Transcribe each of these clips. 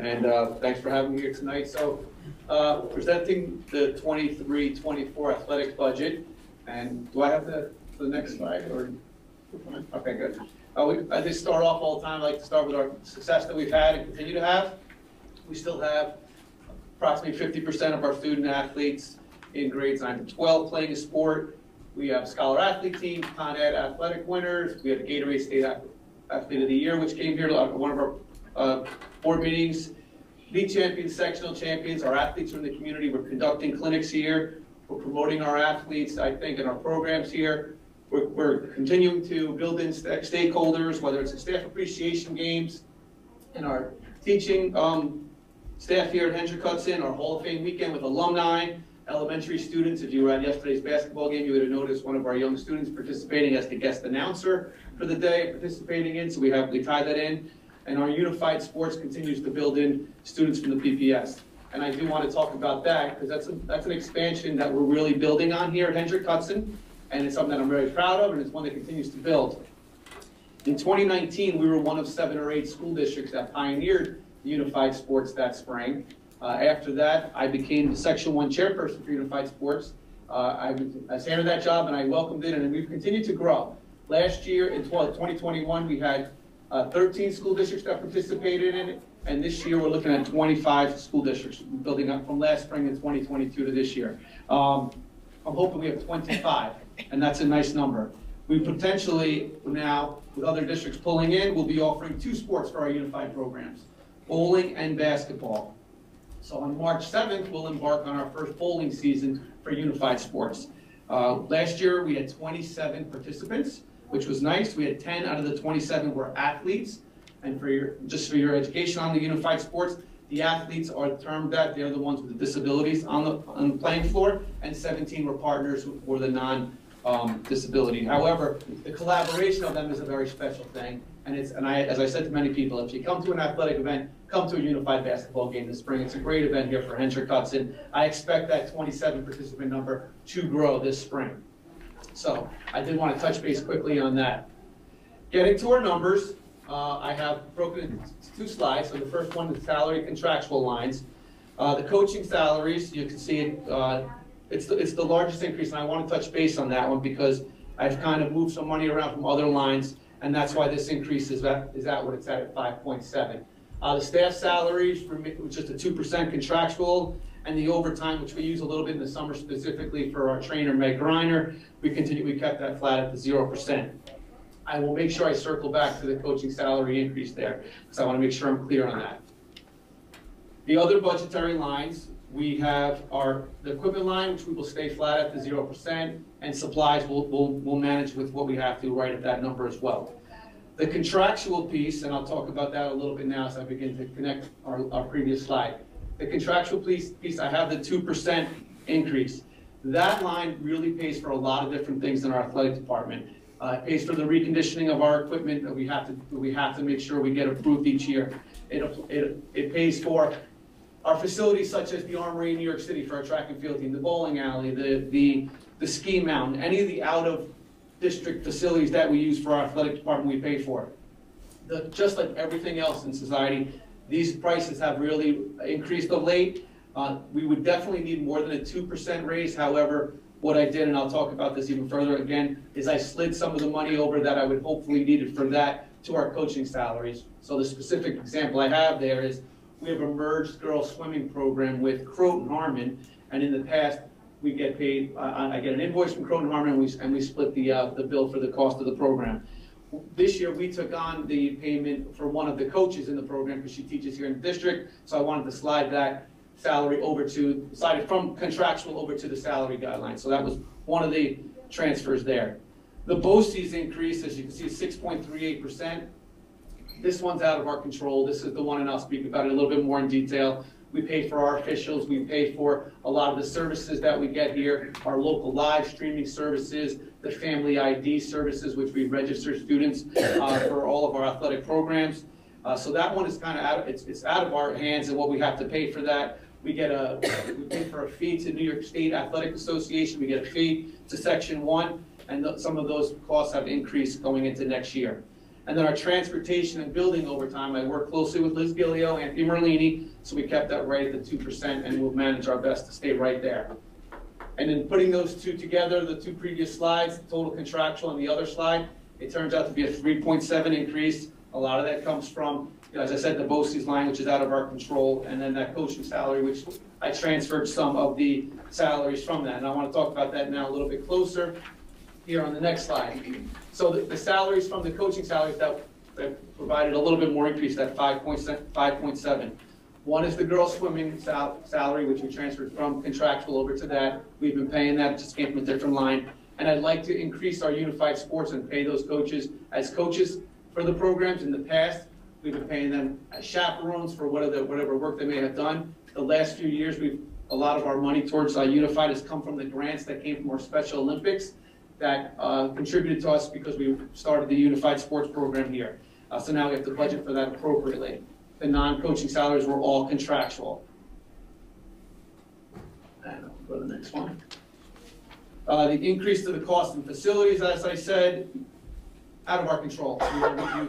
and thanks for having me here tonight. So, presenting the 23-24 athletics budget, and do I have the next slide? Or okay, good. I just start off all the time. I like to start with our success that we've had and continue to have. We still have approximately 50% of our student athletes in grades 9 to 12 playing a sport. We have scholar athlete teams, Con Ed athletic winners. We have the Gatorade State Athlete of the Year, which came here to one of our board meetings. League champions, sectional champions, our athletes from the community. We're conducting clinics here. We're promoting our athletes, I think, in our programs here. We're continuing to build in stakeholders, whether it's the staff appreciation games, in our teaching staff here at Hendrick Hudson, our Hall of Fame weekend with alumni, elementary students. If you were at yesterday's basketball game, you would have noticed one of our young students participating as the guest announcer for the day, participating in, so we tie that in. And our unified sports continues to build in students from the PPS. And I do want to talk about that because that's an expansion that we're really building on here at Hendrick Hudson. And it's something that I'm very proud of, and it's one that continues to build. In 2019, we were one of 7 or 8 school districts that pioneered the unified sports that spring. After that, I became the Section 1 chairperson for unified sports. I was handed that job, and I welcomed it, and we've continued to grow. Last year, in 2021, we had 13 school districts that participated in it, and this year we're looking at 25 school districts, building up from last spring in 2022 to this year. I'm hoping we have 25, and that's a nice number. We potentially now, with other districts pulling in, will be offering 2 sports for our unified programs, bowling and basketball. So on March 7th, we'll embark on our first bowling season for unified sports. Last year, we had 27 participants, which was nice. We had 10 out of the 27 were athletes. And just for your education on the unified sports, the athletes are termed that they're the ones with the disabilities on the playing floor, and 17 were partners who were the non-disability. However, the collaboration of them is a very special thing. And as I said to many people, if you come to an athletic event, come to a unified basketball game this spring. It's a great event here for Hendrick Hudson. I expect that 27 participant number to grow this spring. So I did want to touch base quickly on that. Getting to our numbers, I have broken into 2 slides. So the first one is salary contractual lines. The coaching salaries, you can see it, it's the largest increase, and I want to touch base on that one because I've kind of moved some money around from other lines, and that's why this increase is at what it's at 5.7. The staff salaries, just a 2% contractual, and the overtime, which we use a little bit in the summer specifically for our trainer, Meg Greiner, we kept that flat at the 0%. I will make sure I circle back to the coaching salary increase there, because I want to make sure I'm clear on that. The other budgetary lines, we have the equipment line, which we will stay flat at the 0%, and supplies we'll manage with what we have to right at that number as well. The contractual piece, and I'll talk about that a little bit now as I begin to connect our previous slide. The contractual piece, I have the 2% increase. That line really pays for a lot of different things in our athletic department. It pays for the reconditioning of our equipment that we have to make sure we get approved each year. It pays for our facilities such as the Armory in New York City for our track and field team, the bowling alley, the ski mountain, any of the out-of-district facilities that we use for our athletic department we pay for. Just like everything else in society, these prices have really increased of late. We would definitely need more than a 2% raise. However, what I did, and I'll talk about this even further again, is I slid some of the money over that I would hopefully need it for that to our coaching salaries. So the specific example I have there is we have a merged girls swimming program with Croton Harmon, and in the past we get paid. I get an invoice from Croton Harmon, and we split the bill for the cost of the program. This year we took on the payment for one of the coaches in the program because she teaches here in the district. So I wanted to slide that salary slide from contractual over to the salary guidelines. So that was one of the transfers there. The BOCES increase, as you can see, is 6.38%. This one's out of our control. This is the one, and I'll speak about it a little bit more in detail. We pay for our officials. We pay for a lot of the services that we get here, our local live streaming services, the family ID services, which we register students for all of our athletic programs. So that one is kind of it's out of our hands and what we have to pay for that. We pay for a fee to New York State Athletic Association. We get a fee to Section 1, and some of those costs have increased going into next year. And then our transportation and building overtime, I work closely with Liz Gillio, Anthony Merlini, so we kept that right at the 2%, and we'll manage our best to stay right there. And then putting those two together, the two previous slides, total contractual and the other slide, it turns out to be a 3.7 increase. A lot of that comes from, as I said, the BOCES line, which is out of our control, and then that coaching salary, which I transferred some of the salaries from that. And I want to talk about that now a little bit closer here on the next slide. So the salaries from the coaching salaries that provided a little bit more increase, that 5.7. One is the girls swimming salary, which we transferred from contractual over to that. We've been paying that, it just came from a different line. And I'd like to increase our unified sports and pay those coaches as coaches for the programs. In the past, we've been paying them as chaperones for whatever work they may have done. The last few years, a lot of our money towards unified has come from the grants that came from our Special Olympics that contributed to us because we started the unified sports program here. So now we have to budget for that appropriately. The non-coaching salaries were all contractual. And I'll go to the next one. The increase to the cost in facilities, as I said, out of our control.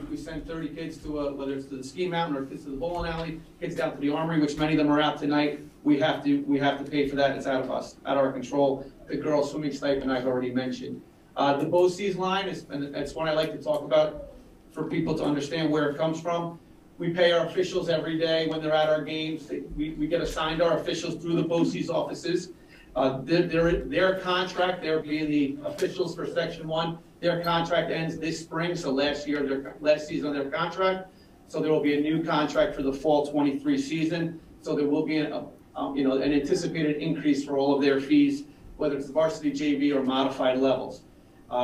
We send 30 kids to whether it's to the ski mountain or kids to the bowling alley, kids down to the armory, which many of them are out tonight. We have to pay for that. It's out of our control. The girls swimming stipend I've already mentioned. The BOCES line and it's one I like to talk about for people to understand where it comes from. We pay our officials every day when they're at our games. We get assigned our officials through the BOCES offices. Their contract, they're being the officials for Section 1, their contract ends this spring, so last season on their contract. So there will be a new contract for the fall 23 season. So there will be an anticipated increase for all of their fees, whether it's varsity, JV, or modified levels.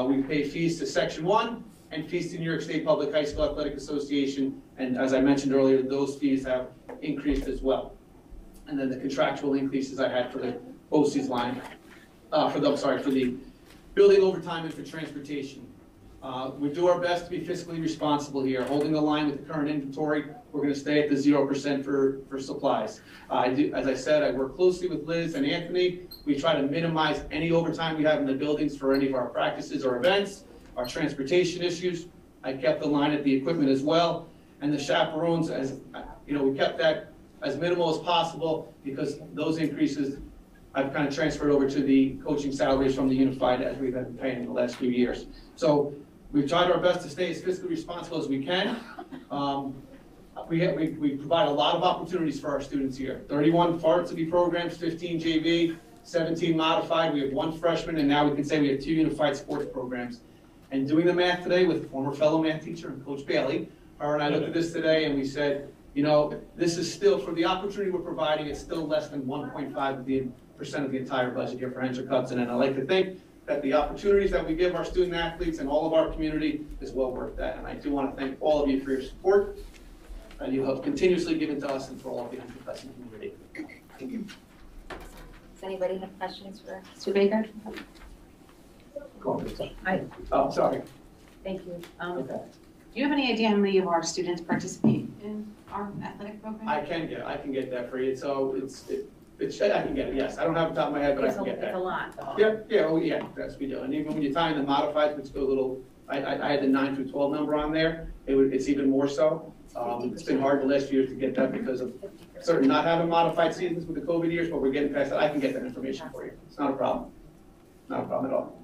We pay fees to Section 1 and fees to New York State Public High School Athletic Association, and as I mentioned earlier, those fees have increased as well. And then the contractual increases I had for the BOCES line, for the building overtime and for transportation. We do our best to be fiscally responsible here, holding the line with the current inventory. We're going to stay at the 0% for supplies. As I said, I work closely with Liz and Anthony. We try to minimize any overtime we have in the buildings for any of our practices or events, our transportation issues. I kept the line at the equipment as well. And the chaperones, we kept that as minimal as possible because those increases I've kind of transferred over to the coaching salaries from the unified as we've been paying in the last few years. So we've tried our best to stay as fiscally responsible as we can. We provide a lot of opportunities for our students here. 31 varsity programs, 15 JV, 17 modified. We have 1 freshman, and now we can say we have 2 unified sports programs. And doing the math today with former fellow math teacher and Coach Bailey, her and I looked at this today and we said, this is still, for the opportunity we're providing, it's still less than 1.5% of the entire budget here for Enter Cubson. And I like to think that the opportunities that we give our student athletes and all of our community is well worth that. And I do want to thank all of you for your support. And you have continuously given to us and for all of the Enter Cubson community. Thank you. Does anybody have questions for Mr. Baker? Hi. Oh, sorry. Thank you. Okay. Do you have any idea how many of our students participate in our athletic program? I can get that for you. So I can get it. Yes, I don't have it top of my head, but I can get that. It's a lot. Though. Yeah. Yes, we do. And even when you tie in the modified, which go a little. I had the 9 through 12 number on there. It's even more so. It's been hard the last few years to get that because of certain not having modified seasons with the COVID years, but we're getting past that. I can get that information for you. It's not a problem. Not a problem at all.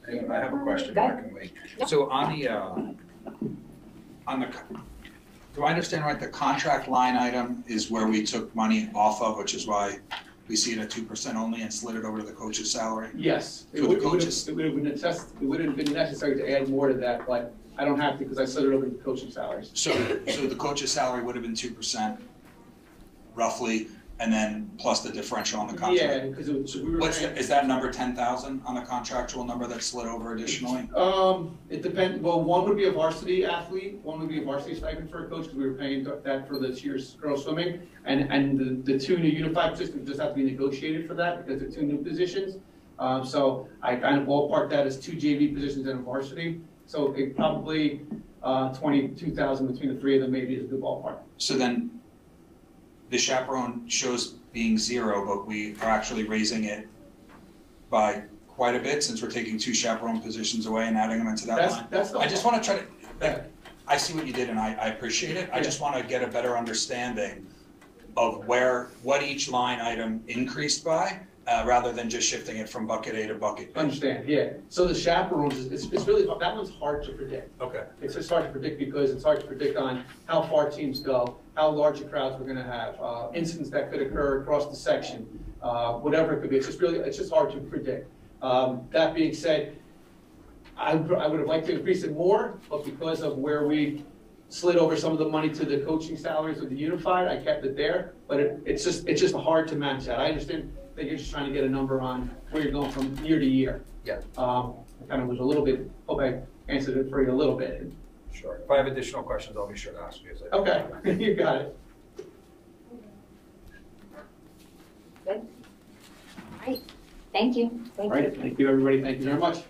I have a question, Mark and Lee. So do I understand right, the contract line item is where we took money off of, which is why we see it at 2% only and slid it over to the coach's salary? Yes. It would have been necessary to add more to that, but I don't have to because I slid it over to the coaching salaries. So the coach's salary would have been 2% roughly, and then plus the differential on the contract? Yeah, because is that number 10,000 on the contractual number that slid over additionally? It depends. Well, one would be a varsity athlete, one would be a varsity stipend for a coach because we were paying that for this year's girls swimming, and the 2 new unified positions just have to be negotiated for that because they're 2 new positions. So I kind of ballpark that as 2 JV positions and a varsity. So it probably 22,000 between the 3 of them maybe is a good ballpark. So then the chaperone shows being 0, but we are actually raising it by quite a bit since we're taking 2 chaperone positions away and adding them into that line. That's the. I just want to try to, Yeah. I see what you did and I appreciate it. I Yeah. just want to get a better understanding of what each line item increased by, rather than just shifting it from bucket A to bucket B. Understand, yeah. So the chaperones, it's really, that one's hard to predict. Okay. It's just hard to predict because it's hard to predict on how far teams go, how large the crowds we're gonna have, incidents that could occur across the section, whatever it could be. It's just hard to predict. That being said, I would have liked to increase it more, but because of where we slid over some of the money to the coaching salaries of the unified, I kept it there. But it's just hard to manage that. I understand that you're just trying to get a number on where you're going from year to year. Yeah. I kind of was a little bit, hope I answered it for you a little bit. Sure. If I have additional questions, I'll be sure to ask you. Okay, you got it. Good. All right, thank you. All right, thank you, everybody. Thank you very much.